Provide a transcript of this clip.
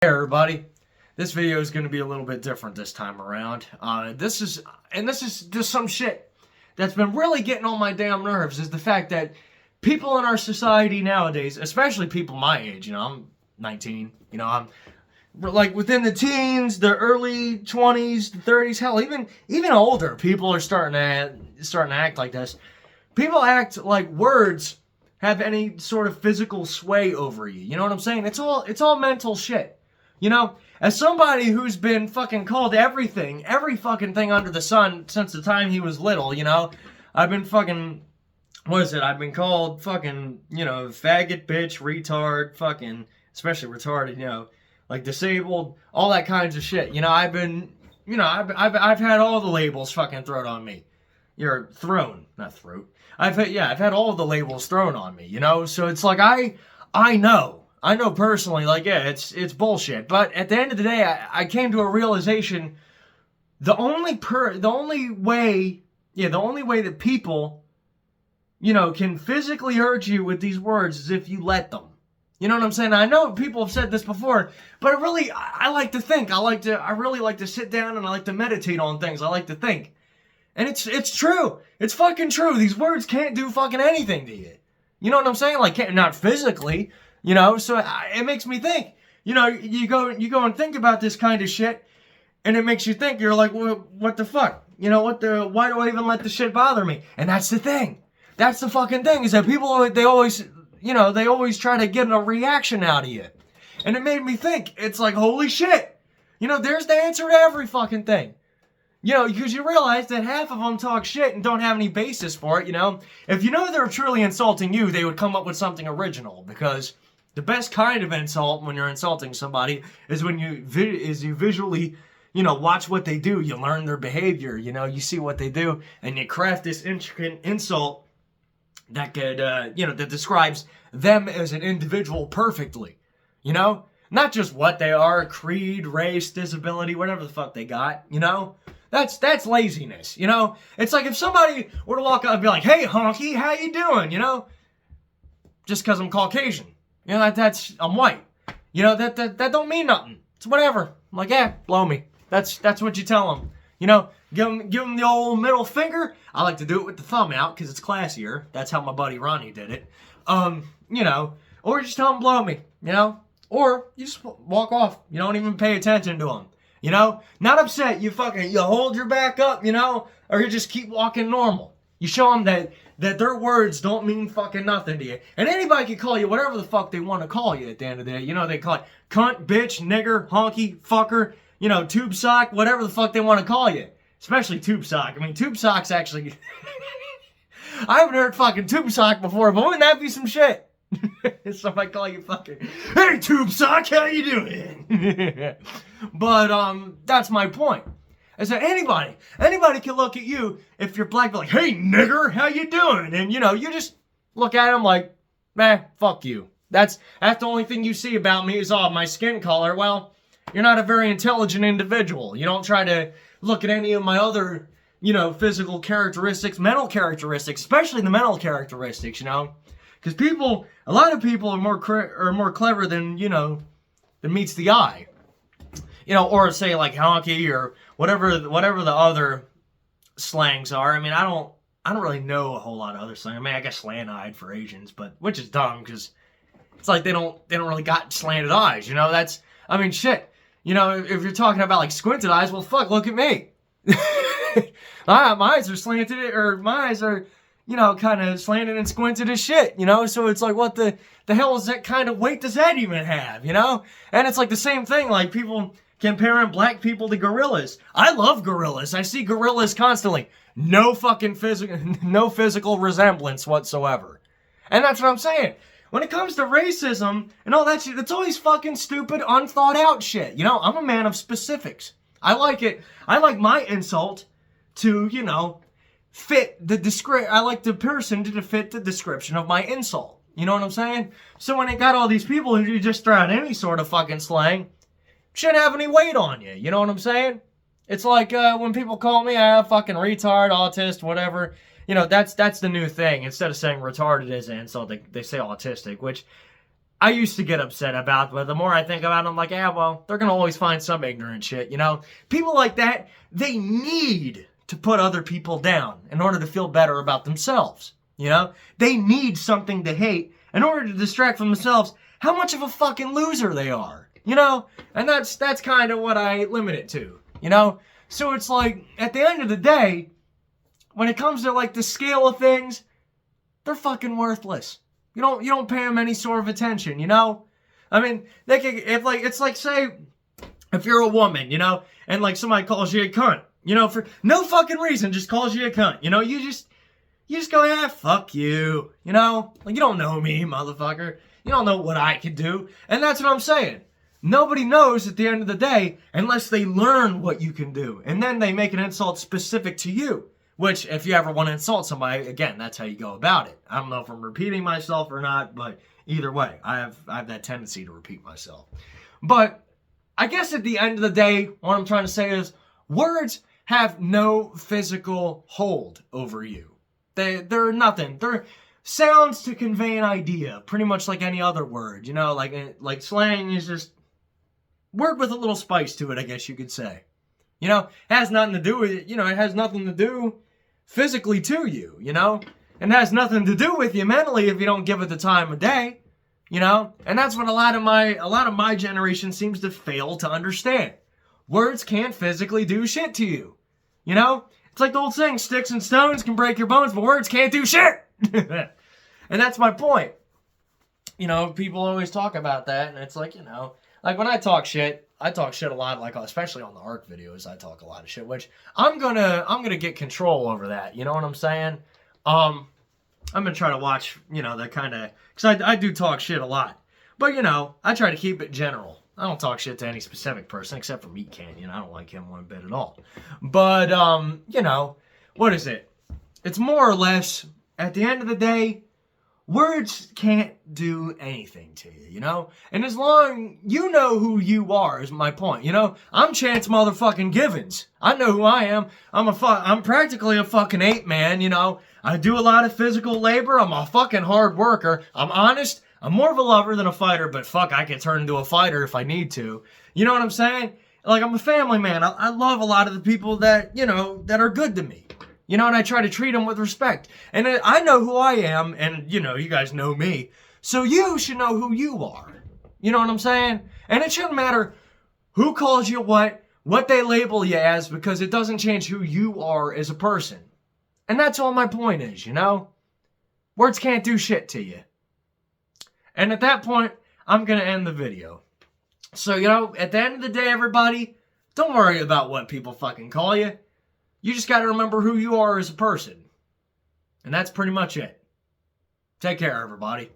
Hey everybody, this video is going to be a little bit different this time around. This is just some shit that's been really getting on my damn nerves, is the fact that people in our society nowadays, especially people my age, I'm 19, I'm like within the teens, the early 20s, the 30s, hell, even older people are starting to act like this. People act like words have any sort of physical sway over you. You know what I'm saying? It's all mental shit. As somebody who's been fucking called everything, every fucking thing under the sun since the time he was little, I've been fucking, I've been called fucking, faggot, bitch, retard, fucking, especially retarded, like disabled, all that kinds of shit. I've been, I've had all the labels fucking thrown on me. You're thrown, not throat. I've had all the labels thrown on me, so it's like, I know personally, like, yeah, it's bullshit. But at the end of the day, I came to a realization: the only way that people, can physically hurt you with these words is if you let them. You know what I'm saying? I know people have said this before, but I like to think. I really like to sit down and I like to meditate on things. I like to think, and it's true. It's fucking true. These words can't do fucking anything to you. You know what I'm saying? Like, not physically. So it makes me think. You go and think about this kind of shit, and it makes you think. You're like, well, what the fuck? Why do I even let the shit bother me? And that's the thing. That's the fucking thing, is that people, they always try to get a reaction out of you. And it made me think. It's like, holy shit. There's the answer to every fucking thing. Because you realize that half of them talk shit and don't have any basis for it, If they're truly insulting you, they would come up with something original, because the best kind of insult when you're insulting somebody is when you visually, watch what they do. You learn their behavior, you see what they do, and you craft this intricate insult that could, that describes them as an individual perfectly, Not just what they are, creed, race, disability, whatever the fuck they got, That's laziness, It's like if somebody were to walk up and be like, hey, honky, how you doing, Just because I'm Caucasian. I'm white. That don't mean nothing. It's whatever. I'm like, yeah, blow me. That's what you tell them. Give them the old middle finger. I like to do it with the thumb out because it's classier. That's how my buddy Ronnie did it. Or just tell them blow me, Or you just walk off. You don't even pay attention to them. Not upset. You hold your back up, or you just keep walking normal. You show them that their words don't mean fucking nothing to you. And anybody can call you whatever the fuck they want to call you at the end of the day. They call it cunt, bitch, nigger, honky, fucker, tube sock, whatever the fuck they want to call you. Especially tube sock. I mean, tube sock's actually... I haven't heard fucking tube sock before, but wouldn't that be some shit? Somebody call you fucking, hey, tube sock, how you doing? But, that's my point. Is that anybody can look at you, if you're black, be like, hey, nigger, how you doing? And, you just look at them like, man, fuck you. That's the only thing you see about me is, my skin color. Well, you're not a very intelligent individual. You don't try to look at any of my other, physical characteristics, mental characteristics, especially the mental characteristics, Because a lot of people are more clever than, than meets the eye. Or say like honky or whatever the other slangs are. I mean, I don't really know a whole lot of other slang. I mean, I guess slant-eyed for Asians, but which is dumb because it's like they don't really got slanted eyes. That's, I mean, shit. If you're talking about like squinted eyes, well, fuck, look at me. My eyes are slanted, or my eyes are, kind of slanted and squinted as shit, So it's like, what the hell is that kind of weight does that even have, And it's like the same thing, like people comparing black people to gorillas. I love gorillas. I see gorillas constantly. No fucking physical resemblance whatsoever. And that's what I'm saying. When it comes to racism and all that shit, it's always fucking stupid, unthought out shit. I'm a man of specifics. I like it. I like my insult to, fit the I like the person to fit the description of my insult. You know what I'm saying? So when it got all these people who just throw out any sort of fucking slang, shouldn't have any weight on you. You know what I'm saying? It's like when people call me a fucking retard, autist, whatever. That's the new thing. Instead of saying retarded as an insult, they say autistic, which I used to get upset about, but the more I think about it, I'm like, yeah, well, they're going to always find some ignorant shit, you know? People like that, they need to put other people down in order to feel better about themselves, you know? They need something to hate in order to distract from themselves how much of a fucking loser they are, you know? And that's kind of what I limit it to, you know? So it's like, at the end of the day, when it comes to like the scale of things, they're fucking worthless. You don't pay them any sort of attention, you know? I mean, they could, it's like, say, if you're a woman, you know, and like somebody calls you a cunt, you know, for no fucking reason, just calls you a cunt, you know, you just go, yeah, fuck you, you know? Like, you don't know me, motherfucker. You don't know what I could do. And that's what I'm saying. Nobody knows at the end of the day unless they learn what you can do. And then they make an insult specific to you. Which, if you ever want to insult somebody, again, that's how you go about it. I don't know if I'm repeating myself or not, but either way, I have that tendency to repeat myself. But I guess at the end of the day, what I'm trying to say is words have no physical hold over you. They're nothing. They're sounds to convey an idea, pretty much like any other word. You know, like slang is just word with a little spice to it, I guess you could say. You know, it has nothing to do with it. You know, it has nothing to do physically to you, you know? And it has nothing to do with you mentally if you don't give it the time of day, you know? And that's what a lot of my generation seems to fail to understand. Words can't physically do shit to you, you know? It's like the old saying, sticks and stones can break your bones, but words can't do shit! And that's my point. You know, people always talk about that, and it's like, you know, like when I talk shit a lot, like especially on the ARC videos, I talk a lot of shit, which I'm gonna get control over that. You know what I'm saying? I'm gonna try to watch, you know, that kind of, because I do talk shit a lot, but you know, I try to keep it general. I don't talk shit to any specific person except for Meat Canyon. I don't like him one bit at all. But you know, what is it? It's more or less at the end of the day, words can't do anything to you, you know? And as long you know who you are is my point, you know? I'm Chance motherfucking Givens. I know who I am. I'm practically a fucking ape man, you know? I do a lot of physical labor. I'm a fucking hard worker. I'm honest. I'm more of a lover than a fighter, but fuck, I can turn into a fighter if I need to. You know what I'm saying? Like, I'm a family man. I love a lot of the people that, you know, that are good to me. You know, and I try to treat them with respect. And I know who I am, and, you know, you guys know me. So you should know who you are. You know what I'm saying? And it shouldn't matter who calls you what they label you as, because it doesn't change who you are as a person. And that's all my point is, you know? Words can't do shit to you. And at that point, I'm going to end the video. So, you know, at the end of the day, everybody, don't worry about what people fucking call you. You just got to remember who you are as a person. And that's pretty much it. Take care, everybody.